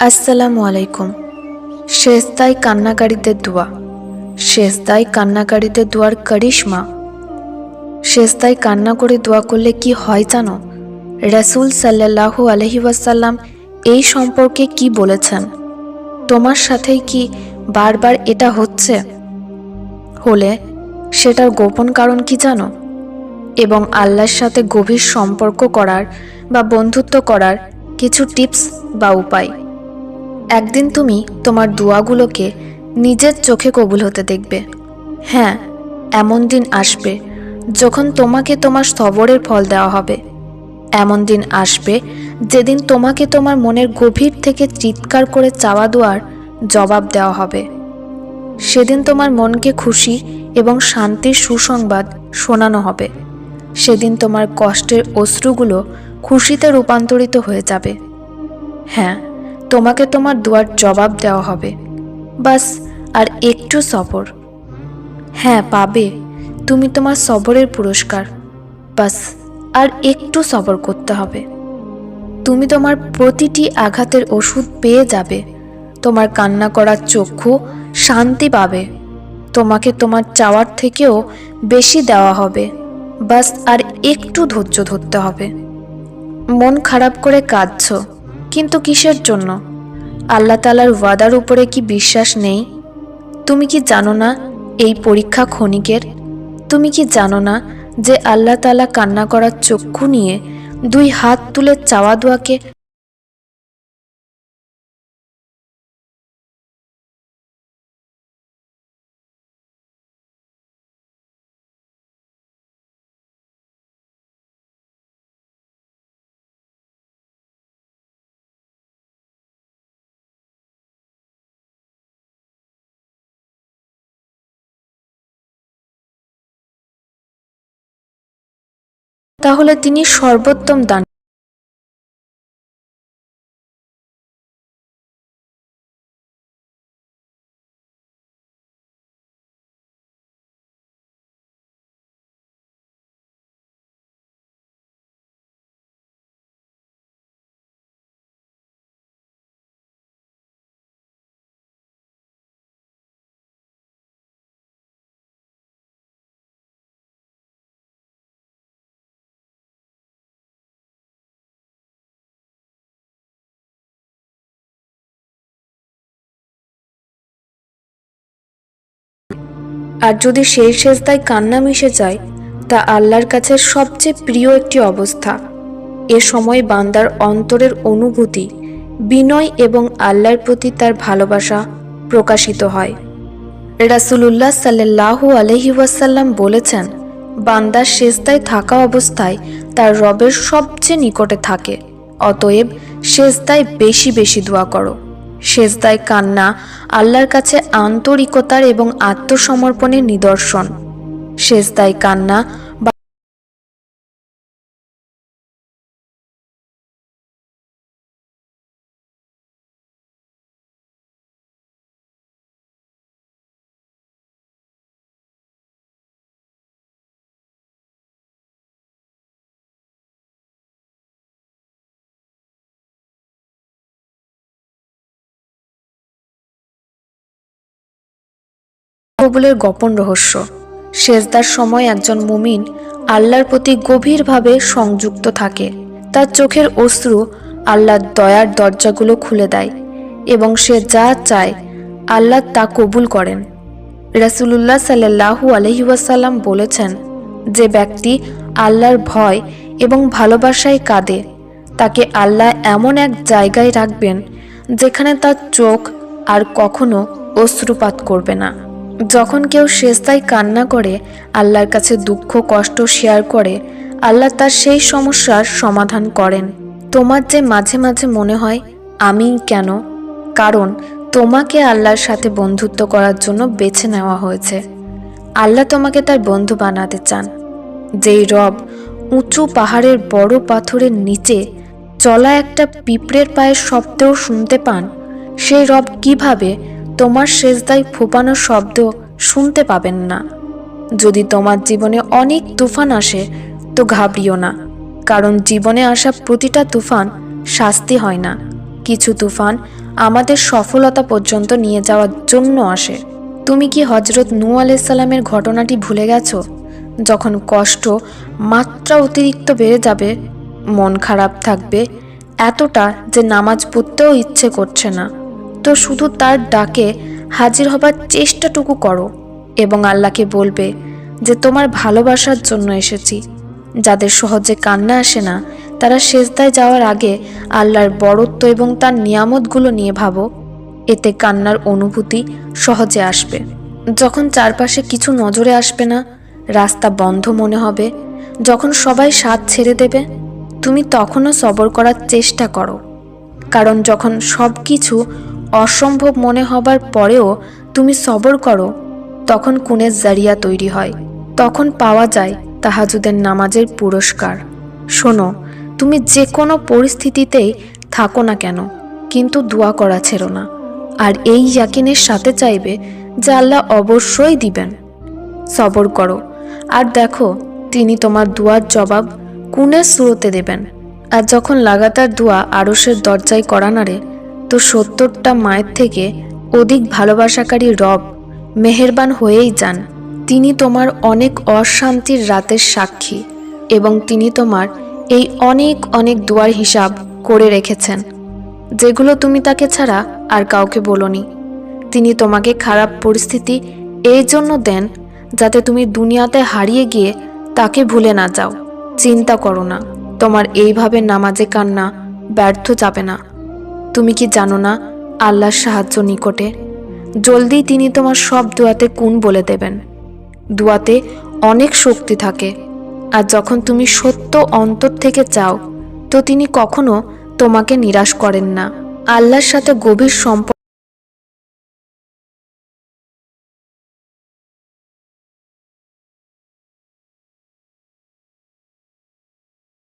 আসসালামু আলাইকুম। সেজদায় কান্নাকারীদের দোয়া। সেজদায় কান্নাকারীদের দোয়ার করিশ্মা। সেজদায় কান্না করে দোয়া করলে কি হয় জানো? রাসূল সাল্লাল্লাহু আলাইহি ওয়াসাল্লাম এই সম্পর্কে কি বলেছেন? তোমার সাথেই কি বারবার এটা হচ্ছে? হলে সেটার গোপন কারণ কি জানো? এবং আল্লাহর সাথে গভীর সম্পর্ক করার বা বন্ধুত্ব করার কিছু টিপস বা উপায়। একদিন তুমি তোমার দোয়াগুলোকে নিজের চোখে কবুল হতে দেখবে। হ্যাঁ, এমন দিন আসবে যখন তোমাকে তোমার সবরের ফল দেওয়া হবে। এমন দিন আসবে যেদিন তোমাকে তোমার মনের গভীর থেকে চিৎকার করে চাওয়া দোয়ার জবাব দেওয়া হবে। সেদিন তোমার মনকে খুশি এবং শান্তির সুসংবাদ শোনানো হবে। সেদিন তোমার কষ্টের অশ্রুগুলো খুশিতে রূপান্তরিত হয়ে যাবে। হ্যাঁ, তোমাকে তোমার দোয়ার জবাব দেওয়া হবে। বাস আর একটু সবর। হ্যাঁ, পাবে তুমি তোমার সবরের পুরস্কার। বাস আর একটু সবর করতে হবে। তুমি তোমার প্রতিটি আঘাতের ওষুধ পেয়ে যাবে। তোমার কান্না করার চক্ষু শান্তি পাবে। তোমাকে তোমার চাওয়ার থেকেও বেশি দেওয়া হবে। বাস আর একটু ধৈর্য ধরতে হবে। মন খারাপ করে কাঁদছো, কিন্তু কিসের জন্য? আল্লাহ তাআলার ওয়াদার উপরে কি বিশ্বাস নেই? তুমি কি জানো না এই পরীক্ষা ক্ষণিকের? তুমি কি জানো না যে আল্লাহ তাআলা কান্না করার চক্ষু নিয়ে দুই হাত তুলে চাওয়া দোয়াকে তাহলে তিনি সর্বোত্তম দান। আর যদি সেই সেজদায় কান্না মিশে যায়, তা আল্লাহর কাছে সবচেয়ে প্রিয় একটি অবস্থা। এ সময় বান্দার অন্তরের অনুভূতি, বিনয় এবং আল্লাহর প্রতি তার ভালোবাসা প্রকাশিত হয়। রাসূলুল্লাহ সাল্লাল্লাহু আলাইহি ওয়াসাল্লাম বলেছেন, বান্দা সেজদায় থাকা অবস্থায় তার রবের সবচেয়ে নিকটে থাকে। অতএব সেজদায় বেশি বেশি দোয়া করো। সেজদায় কান্না আল্লাহর কাছে আন্তরিকতার এবং আত্মসমর্পণের নিদর্শন। সেজদায় কান্না কবুলের গোপন রহস্য। সেজদার সময় একজন মুমিন আল্লাহর প্রতি গভীরভাবে সংযুক্ত থাকে। তার চোখের অশ্রু আল্লাহর দয়ার দরজাগুলো খুলে দেয় এবং সে যা চায় আল্লাহ তা কবুল করেন। রাসূলুল্লাহ সাল্লাল্লাহু আলাইহি ওয়াসাল্লাম বলেছেন, যে ব্যক্তি আল্লাহর ভয় এবং ভালোবাসায় কাঁদে, তাকে আল্লাহ এমন এক জায়গায় রাখবেন যেখানে তার চোখ আর কখনো অশ্রুপাত করবে না। যখন কেউ সেজদায় কান্না করে আল্লাহর কাছে দুঃখ কষ্ট শেয়ার করে, আল্লাহ তার সেই সমস্যার সমাধান করেন। তোমার যে মাঝে মাঝে মনে হয় আমি কেন, কারণ তোমাকে আল্লাহর সাথে বন্ধুত্ব করার জন্য বেছে নেওয়া হয়েছে। আল্লাহ তোমাকে তার বন্ধু বানাতে চান। যেই রব উঁচু পাহাড়ের বড় পাথরের নিচে চলা একটা পিঁপড়ের পায়ের শব্দও শুনতে পান, সেই রব কিভাবে তোমার সেজদায় ফোঁপানো শব্দ শুনতে পাবেন না? যদি তোমার জীবনে অনেক তুফান আসে, তো ঘাবড়িও না, কারণ জীবনে আসা প্রতিটা তুফান শাস্তি হয় না, কিছু তুফান আমাদের সফলতা পর্যন্ত নিয়ে যাওয়ার জন্য আসে। তুমি কি হজরত নূহ আলাইহিস সালামের ঘটনাটি ভুলে গেছো? যখন কষ্ট মাত্রা অতিরিক্ত বেড়ে যাবে, মন খারাপ থাকবে এতটা যে নামাজ পড়তেও ইচ্ছে করছে না, তো শুধু তার ডাকে হাজির হবার চেষ্টাটুকু করো এবং আল্লাহকে বলবে যে তোমার ভালোবাসার জন্য এসেছি। যাদের সহজে কান্না আসে না, তারা সেজদায় যাওয়ার আগে আল্লাহর বড়ত্ব এবং তার নিয়ামতগুলো নিয়ে ভাবো। এতে কান্নার অনুভূতি সহজে আসবে। যখন চারপাশে কিছু নজরে আসবে না, রাস্তা বন্ধ মনে হবে, যখন সবাই সাথ ছেড়ে দেবে, তুমি তখনও সবর করার চেষ্টা করো। কারণ যখন সব কিছু অসম্ভব মনে হবার পরেও তুমি সবর করো, তখন কুনের জারিয়া তৈরি হয়। তখন পাওয়া যায় তাহাজ্জুদের নামাজের পুরস্কার। শোনো, তুমি যে কোনো পরিস্থিতিতেই থাকো না কেন, কিন্তু দোয়া করা ছেড়ো না। আর এই ইয়াকিনের সাথে চাইবে যে আল্লাহ অবশ্যই দিবেন। সবর করো আর দেখো তিনি তোমার দুয়ার জবাব কুনের সুরতে দেবেন। আর যখন লাগাতার দোয়া আরশের দরজায় করা নাড়ে, তো 70টা মায়ের থেকে অধিক ভালোবাসাকারী রব মেহেরবান হয়েই যান। তিনি তোমার অনেক অশান্তির রাতের সাক্ষী এবং তিনি তোমার এই অনেক অনেক দুয়ার হিসাব করে রেখেছেন, যেগুলো তুমি তাকে ছাড়া আর কাউকে বলোনি। তিনি তোমাকে খারাপ পরিস্থিতি এই জন্য দেন যাতে তুমি দুনিয়াতে হারিয়ে গিয়ে তাকে ভুলে না যাও। চিন্তা করো না, তোমার এইভাবে নামাজে কান্না ব্যর্থ যাবে না। তুমি কি জানো না আল্লাহর সাহায্য নিকটে? জলদি তিনি তোমার সব দোয়াতে কুন বলে দেবেন। দোয়াতে অনেক শক্তি থাকে, আর যখন তুমি সত্য অন্তর থেকে চাও, তো তিনি কখনো তোমাকে নিরাশ করেন না। আল্লাহর সাথে গভীর সম্পর্ক